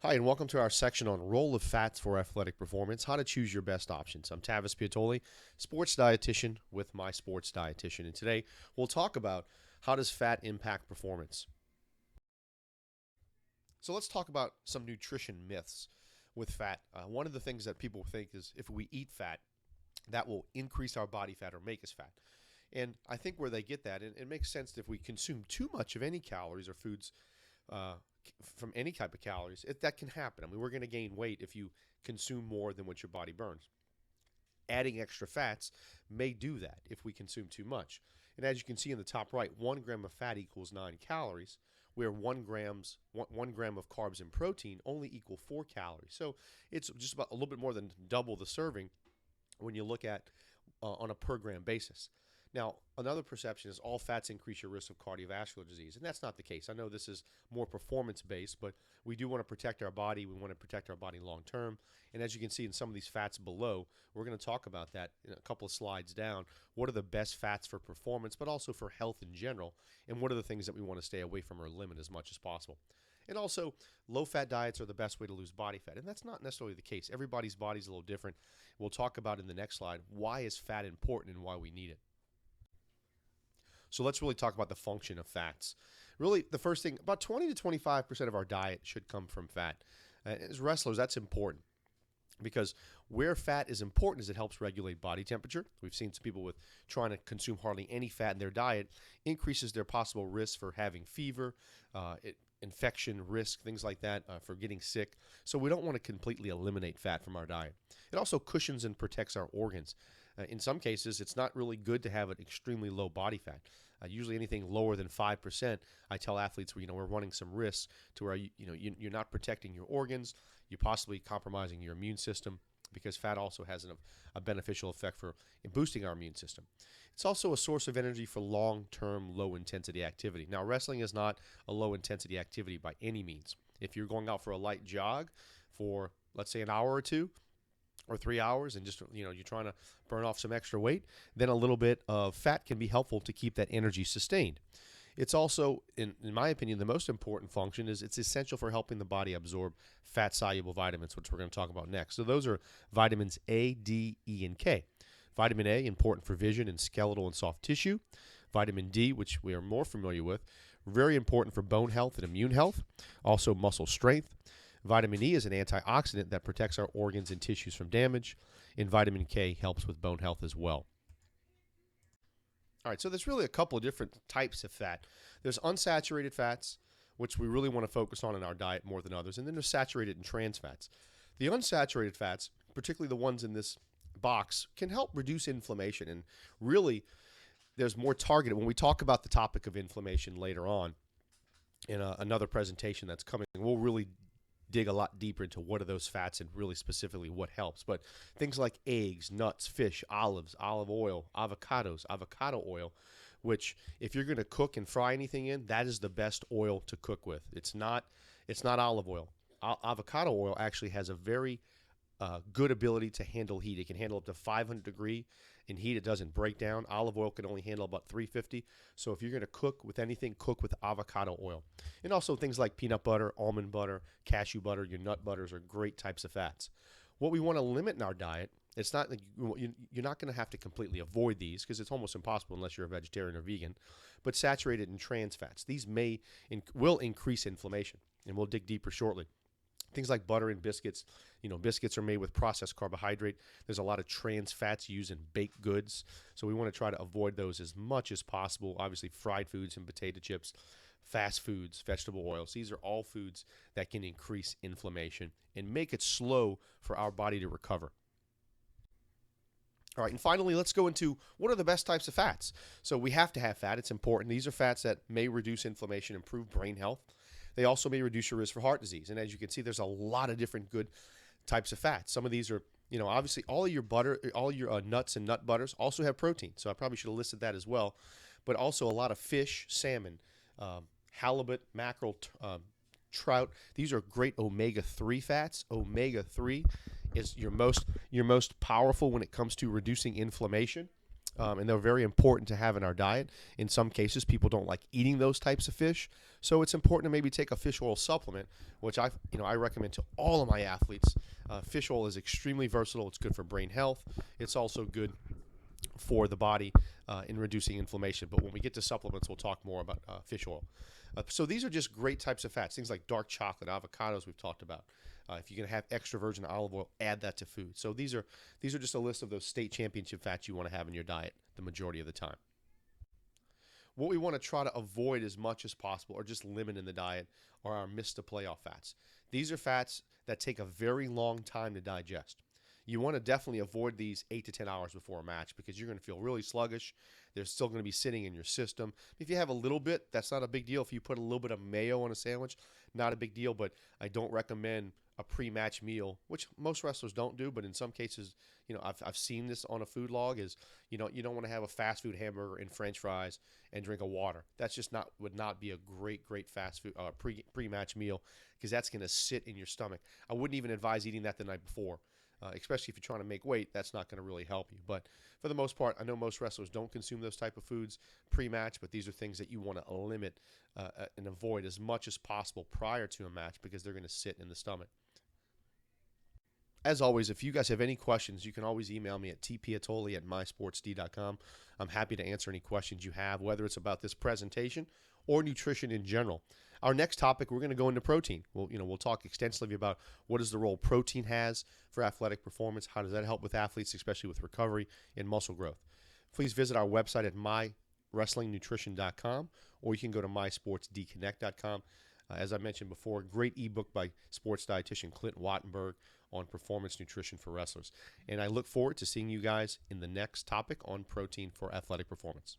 Hi, and welcome to our section on role of fats for athletic performance, how to choose your best options. I'm Tavis Piatoli, sports dietitian with My Sports Dietitian, and today we'll talk about how does fat impact performance. So let's talk about some nutrition myths with fat. One of the things that people think is if we eat fat, that will increase our body fat or make us fat. And I think where they get that, and it makes sense if we consume too much of any calories or foods uh, from any type of calories, that can happen. I mean, we're going to gain weight if you consume more than what your body burns. Adding extra fats may do that if we consume too much. And as you can see in the top right, 1 gram of fat equals 9 calories, where 1 gram of carbs and protein only equal 4 calories. So it's just about a little bit more than double the serving when you look at on a per gram basis. Now, another perception is all fats increase your risk of cardiovascular disease, and that's not the case. I know this is more performance-based, but we do want to protect our body. We want to protect our body long-term, and as you can see in some of these fats below, we're going to talk about that in a couple of slides down. What are the best fats for performance, but also for health in general, and what are the things that we want to stay away from or limit as much as possible? And also, low-fat diets are the best way to lose body fat, and that's not necessarily the case. Everybody's body is a little different. We'll talk about in the next slide why is fat important and why we need it. So let's really talk about the function of fats. Really, the first thing, about 20 to 25% of our diet should come from fat. As wrestlers, that's important because where fat is important is it helps regulate body temperature. We've seen some people with trying to consume hardly any fat in their diet increases their possible risk for having fever, infection risk, things like that, for getting sick. So we don't want to completely eliminate fat from our diet. It also cushions and protects our organs. In some cases, it's not really good to have an extremely low body fat. Usually anything lower than 5%, I tell athletes, we're running some risks to where you're not protecting your organs, you're possibly compromising your immune system because fat also has a beneficial effect for boosting our immune system. It's also a source of energy for long-term low-intensity activity. Now, wrestling is not a low-intensity activity by any means. If you're going out for a light jog for, let's say, an hour or two, or 3 hours and just you're trying to burn off some extra weight, then a little bit of fat can be helpful to keep that energy sustained. It's also, in my opinion, the most important function is it's essential for helping the body absorb fat-soluble vitamins, which we're going to talk about next. So those are vitamins A, D, E, and K. Vitamin A, important for vision and skeletal and soft tissue. Vitamin D, which we are more familiar with, very important for bone health and immune health, also muscle strength. Vitamin E is an antioxidant that protects our organs and tissues from damage, and vitamin K helps with bone health as well. All right, so there's really a couple of different types of fat. There's unsaturated fats, which we really want to focus on in our diet more than others, and then there's saturated and trans fats. The unsaturated fats, particularly the ones in this box, can help reduce inflammation, and really there's more targeted. When we talk about the topic of inflammation later on in another presentation that's coming, we'll really dig a lot deeper into what are those fats and really specifically what helps. But things like eggs, nuts, fish, olives, olive oil, avocados, avocado oil, which if you're going to cook and fry anything in, that is the best oil to cook with. It's not olive oil. Avocado oil actually has a very good ability to handle heat. It can handle up to 500 degree in heat. It doesn't break down. Olive oil can only handle about 350. So if you're going to cook with anything, cook with avocado oil. And also things like peanut butter, almond butter, cashew butter, your nut butters are great types of fats. What we want to limit in our diet, it's not you're not going to have to completely avoid these because it's almost impossible unless you're a vegetarian or vegan, but saturated and trans fats. These will increase inflammation, and we'll dig deeper shortly. Things like butter and biscuits. Biscuits are made with processed carbohydrate. There's a lot of trans fats used in baked goods. So we want to try to avoid those as much as possible. Obviously, fried foods and potato chips, fast foods, vegetable oils. These are all foods that can increase inflammation and make it slow for our body to recover. All right, and finally, let's go into what are the best types of fats. So we have to have fat. It's important. These are fats that may reduce inflammation, improve brain health. They also may reduce your risk for heart disease. And as you can see, there's a lot of different good types of fats. Some of these are, obviously all of your butter, all your nuts and nut butters also have protein. So I probably should have listed that as well. But also a lot of fish, salmon, halibut, mackerel, trout. These are great omega-3 fats. Omega-3 is your most powerful when it comes to reducing inflammation. and they're very important to have in our diet. In some cases, people don't like eating those types of fish, so it's important to maybe take a fish oil supplement, which I recommend to all of my athletes. Fish oil is extremely versatile. It's good for brain health. It's also good for the body in reducing inflammation. But when we get to supplements, we'll talk more about fish oil. So these are just great types of fats, things like dark chocolate, avocados we've talked about. If you can have extra virgin olive oil, add that to food. So these are just a list of those state championship fats you want to have in your diet the majority of the time. What we want to try to avoid as much as possible, or just limit in the diet, are our missed to playoff fats. These are fats that take a very long time to digest. You want to definitely avoid these 8 to 10 hours before a match because you're going to feel really sluggish. They're still going to be sitting in your system. If you have a little bit, that's not a big deal. If you put a little bit of mayo on a sandwich, not a big deal, but I don't recommend a pre-match meal, which most wrestlers don't do, but in some cases, I've seen this on a food log, is, you don't want to have a fast food hamburger and french fries and drink a water. That's just would not be a great fast food pre-match meal, because that's going to sit in your stomach. I wouldn't even advise eating that the night before. Especially if you're trying to make weight, that's not going to really help you. But for the most part, I know most wrestlers don't consume those type of foods pre-match, but these are things that you want to limit and avoid as much as possible prior to a match, because they're going to sit in the stomach. As always, if you guys have any questions, you can always email me at tpiatoli@mysportsd.com. I'm happy to answer any questions you have, whether it's about this presentation or nutrition in general. Our next topic, we're going to go into protein. We'll talk extensively about what is the role protein has for athletic performance. How does that help with athletes, especially with recovery and muscle growth? Please visit our website at mywrestlingnutrition.com, or you can go to mysportsdconnect.com. As I mentioned before, great ebook by sports dietitian Clint Wattenberg on performance nutrition for wrestlers. And I look forward to seeing you guys in the next topic on protein for athletic performance.